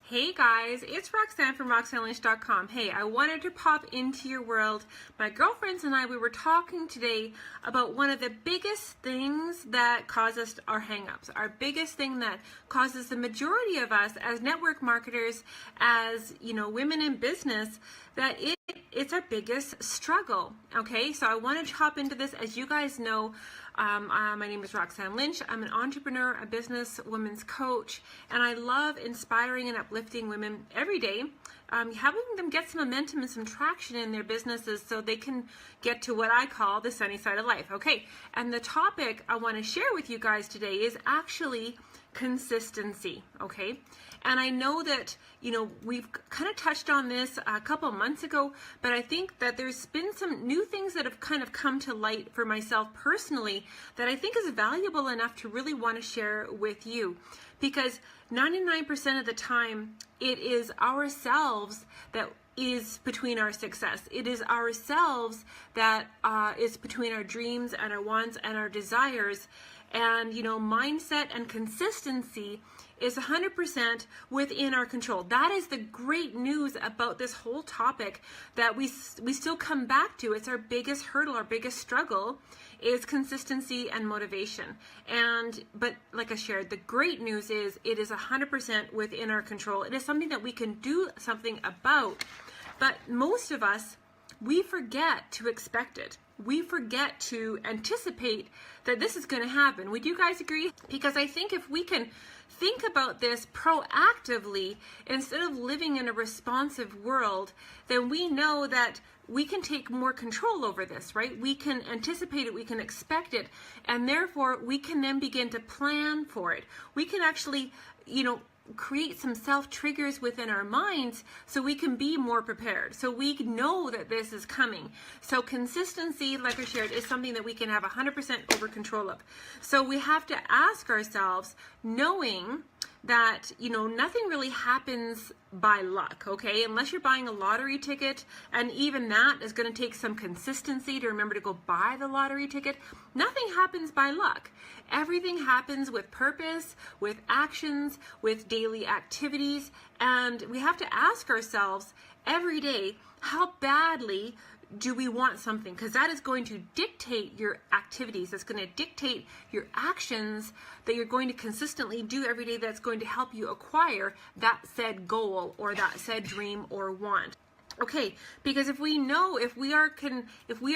Hey guys, it's Roxanne from RoxanneLynch.com. Hey, I wanted to pop into your world. My girlfriends and I, we were talking today about one of the biggest things that cause us our hangups. Our biggest thing that causes the majority of us as network marketers, as women in business, that it's our biggest struggle. Okay, so I wanted to hop into this. As you guys know, my name is Roxanne Lynch. I'm an entrepreneur, a business women's coach, and I love inspiring and uplifting women every day, having them get some momentum and some traction in their businesses so they can get to what I call the sunny side of life. Okay, and the topic I want to share with you guys today is actually consistency. Okay, and I know that we've kind of touched on this a couple months ago, but I think that there's been some new things that have kind of come to light for myself personally that I think is valuable enough to really want to share with you, because 99% of the time it is ourselves that is between our success. It is ourselves that is between our dreams and our wants and our desires. And mindset and consistency is 100% within our control. That is the great news about this whole topic that we still come back to. It's our biggest hurdle, our biggest struggle is consistency and motivation. But like I shared, the great news is it is 100% within our control. It is something that we can do something about. But most of us, we forget to expect it. We forget to anticipate that this is going to happen. Would you guys agree? Because I think if we can think about this proactively instead of living in a responsive world, then we know that we can take more control over this, right? We can anticipate it, we can expect it, and therefore we can then begin to plan for it. We can actually, create some self-triggers within our minds so we can be more prepared, so we know that this is coming. So consistency, like I shared, is something that we can have 100% over control of. So we have to ask ourselves, knowing that nothing really happens by luck, okay? Unless you're buying a lottery ticket, and even that is going to take some consistency to remember to go buy the lottery ticket. Nothing happens by luck. Everything happens with purpose, with actions, with daily activities, and we have to ask ourselves every day, how badly do we want something? Because that is going to dictate your activities. That's going to dictate your actions that you're going to consistently do every day. That's going to help you acquire that said goal or that said dream or want. Okay, because if we know, if we are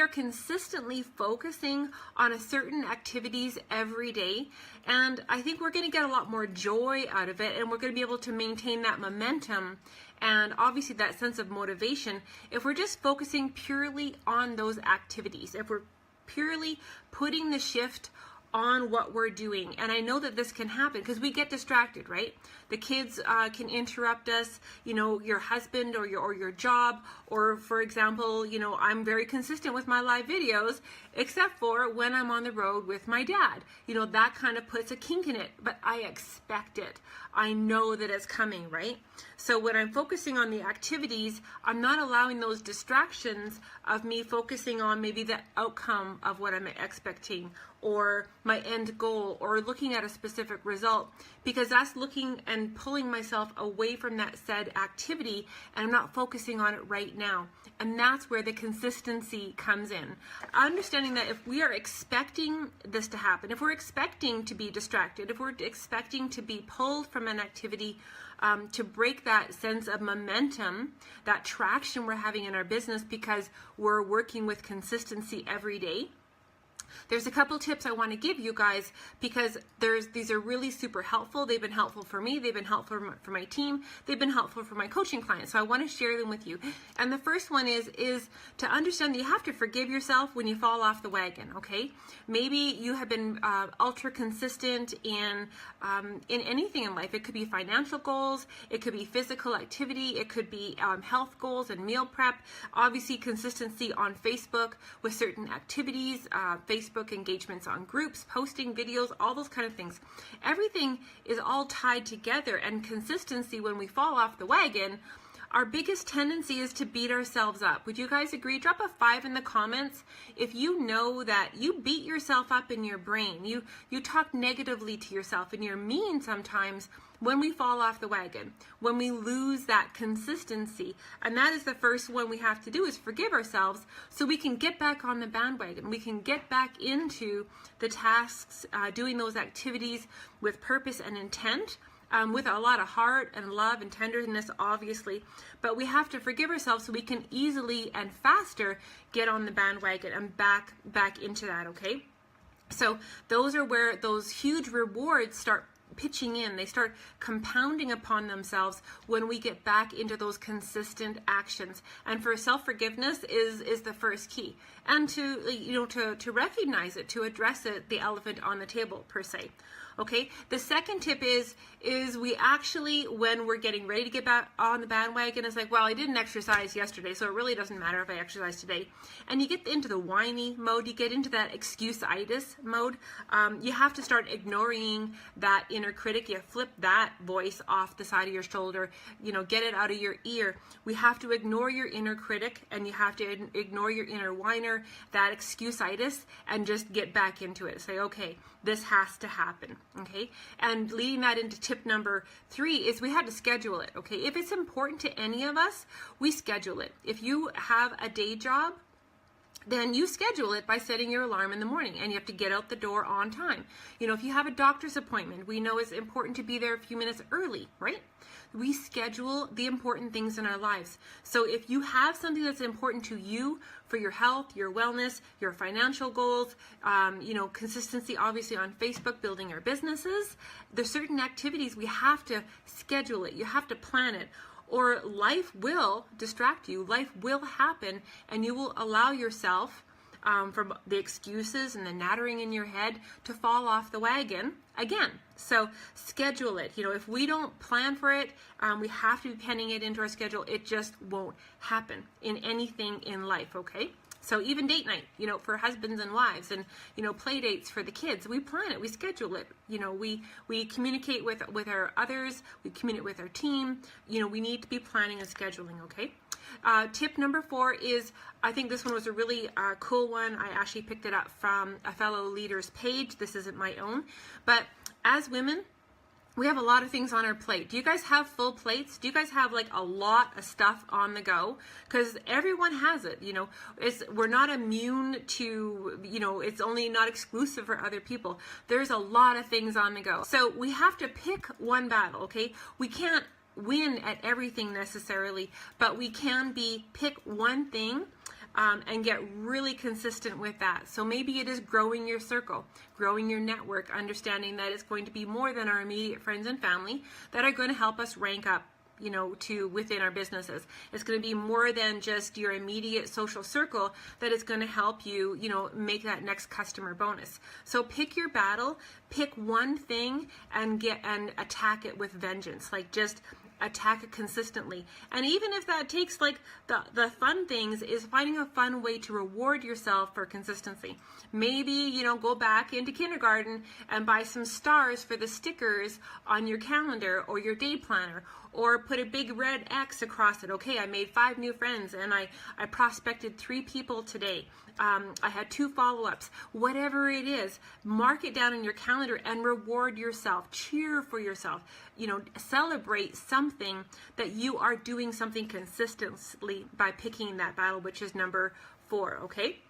consistently focusing on a certain activities every day, and I think we're going to get a lot more joy out of it, and we're going to be able to maintain that momentum and obviously that sense of motivation if we're just focusing purely on those activities, if we're purely putting the shift on what we're doing. And I know that this can happen because we get distracted, right? The kids can interrupt us, your husband or your job, or for example, I'm very consistent with my live videos, except for when I'm on the road with my dad. That kind of puts a kink in it, but I expect it. I know that it's coming, right? So when I'm focusing on the activities, I'm not allowing those distractions of me focusing on maybe the outcome of what I'm expecting, or my end goal, or looking at a specific result, because that's looking and pulling myself away from that said activity, and I'm not focusing on it right now. And that's where the consistency comes in. Understanding that if we are expecting this to happen, if we're expecting to be distracted, if we're expecting to be pulled from an activity, to break that sense of momentum, that traction we're having in our business because we're working with consistency every day, there's a couple tips I want to give you guys, because these are really super helpful. They've been helpful for me. They've been helpful for my team. They've been helpful for my coaching clients. So I want to share them with you. And the first one is to understand that you have to forgive yourself when you fall off the wagon, okay? Maybe you have been ultra consistent in anything in life. It could be financial goals. It could be physical activity. It could be health goals and meal prep. Obviously, consistency on Facebook with certain activities, Facebook engagements on groups, posting videos, all those kind of things. Everything is all tied together, and consistency, when we fall off the wagon, our biggest tendency is to beat ourselves up. Would you guys agree? Drop a 5 in the comments if you know that you beat yourself up in your brain. You talk negatively to yourself, and you're mean sometimes when we fall off the wagon, when we lose that consistency. And that is the first one we have to do, is forgive ourselves so we can get back on the bandwagon. We can get back into the tasks, doing those activities with purpose and intent, with a lot of heart and love and tenderness, obviously. But we have to forgive ourselves so we can easily and faster get on the bandwagon and back into that, okay? So those are where those huge rewards start pitching in. They start compounding upon themselves when we get back into those consistent actions. And for self-forgiveness is the first key. And to recognize it, to address it, the elephant on the table per se. Okay, the second tip is we actually, when we're getting ready to get back on the bandwagon, it's like, well, I didn't exercise yesterday, so it really doesn't matter if I exercise today. And you get into the whiny mode, you get into that excuse-itis mode. You have to start ignoring that inner critic. You flip that voice off the side of your shoulder, get it out of your ear. We have to ignore your inner critic, and you have to ignore your inner whiner, that excuse-itis, and just get back into it. Say, okay, this has to happen. Okay, and leading that into tip number 3 is we had to schedule it. Okay, if it's important to any of us, we schedule it. If you have a day job, then you schedule it by setting your alarm in the morning, and you have to get out the door on time. If you have a doctor's appointment, we know it's important to be there a few minutes early, right? We schedule the important things in our lives. So if you have something that's important to you for your health, your wellness, your financial goals, consistency obviously on Facebook, building our businesses, there's certain activities we have to schedule it. You have to plan it. Or life will distract you. Life will happen, and you will allow yourself, from the excuses and the nattering in your head, to fall off the wagon again. So schedule it. If we don't plan for it, we have to be penning it into our schedule. It just won't happen in anything in life, okay? So even date night, for husbands and wives, and, play dates for the kids, we plan it, we schedule it. We communicate with our others, we communicate with our team. We need to be planning and scheduling, okay? Tip number 4 is, I think this one was a really cool one. I actually picked it up from a fellow leader's page. This isn't my own. But as women, we have a lot of things on our plate. Do you guys have full plates? Do you guys have like a lot of stuff on the go? Because everyone has it, we're not immune to, it's only not exclusive for other people. There's a lot of things on the go. So we have to pick one battle, okay? We can't win at everything necessarily, but we can pick one thing and get really consistent with that. So maybe it is growing your circle, growing your network, understanding that it's going to be more than our immediate friends and family that are going to help us rank up, to within our businesses. It's going to be more than just your immediate social circle that is going to help you, make that next customer bonus. So pick your battle, pick one thing, and attack it with vengeance. Like, just attack it consistently. And even if that takes, like, the fun things, is finding a fun way to reward yourself for consistency. Maybe, go back into kindergarten and buy some stars for the stickers on your calendar or your day planner, or put a big red X across it. Okay, I made 5 new friends, and I prospected 3 people today. I had 2 follow-ups. Whatever it is, mark it down in your calendar and reward yourself. Cheer for yourself. Celebrate something that you are doing something consistently by picking that battle, which is number 4, okay?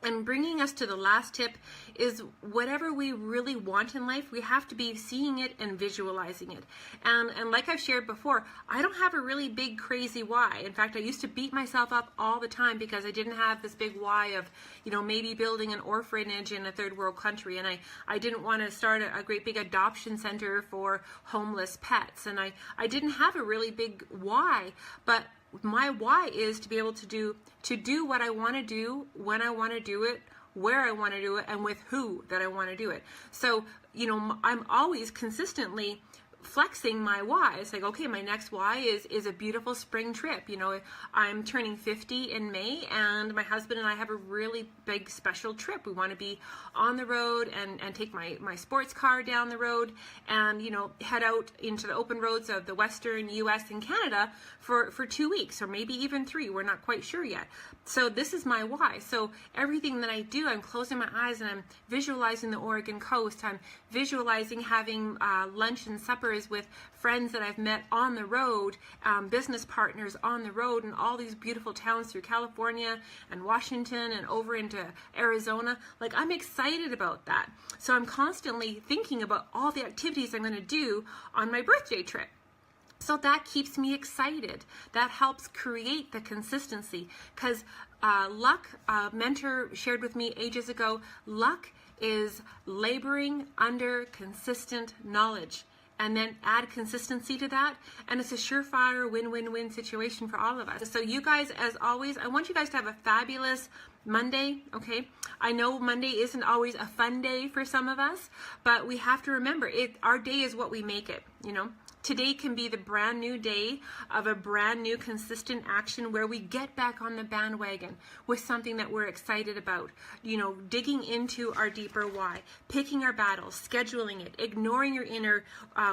And bringing us to the last tip is, whatever we really want in life, we have to be seeing it and visualizing it. And like I've shared before, I don't have a really big crazy why. In fact, I used to beat myself up all the time because I didn't have this big why of, maybe building an orphanage in a third world country. And I didn't want to start a great big adoption center for homeless pets. And I didn't have a really big why, but my why is to be able to do what I want to do, when I want to do it, where I want to do it, and with who that I want to do it. So, I'm always consistently flexing my why. It's like, okay, my next why is a beautiful spring trip. You know, I'm turning 50 in May, and my husband and I have a really big special trip. We want to be on the road and take my sports car down the road and, you know, head out into the open roads of the Western US and Canada for 2 weeks or maybe even 3. We're not quite sure yet. So this is my why. So everything that I do, I'm closing my eyes and I'm visualizing the Oregon coast. I'm visualizing having lunch and suppers with friends that I've met on the road, business partners on the road, and all these beautiful towns through California and Washington and over into Arizona. Like, I'm excited about that. So I'm constantly thinking about all the activities I'm going to do on my birthday trip. So that keeps me excited. That helps create the consistency, because luck, a mentor shared with me ages ago, luck is laboring under consistent knowledge. And then add consistency to that, and it's a surefire win-win-win situation for all of us. So you guys, as always, I want you guys to have a fabulous Monday, okay? I know Monday isn't always a fun day for some of us, but we have to remember, our day is what we make it, you know? Today can be the brand new day of a brand new consistent action where we get back on the bandwagon with something that we're excited about. You know, digging into our deeper why, picking our battles, scheduling it, ignoring your inner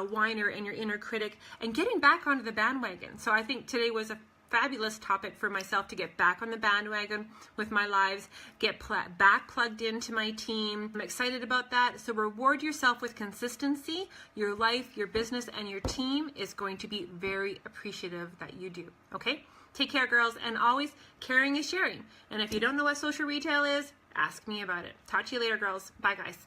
whiner and your inner critic, and getting back onto the bandwagon. So I think today was a fabulous topic for myself to get back on the bandwagon with my lives, get back plugged into my team. I'm excited about that. So reward yourself with consistency. Your life, your business, and your team is going to be very appreciative that you do. Okay? Take care, girls, and always, caring is sharing. And if you don't know what social retail is, ask me about it. Talk to you later, girls. Bye, guys.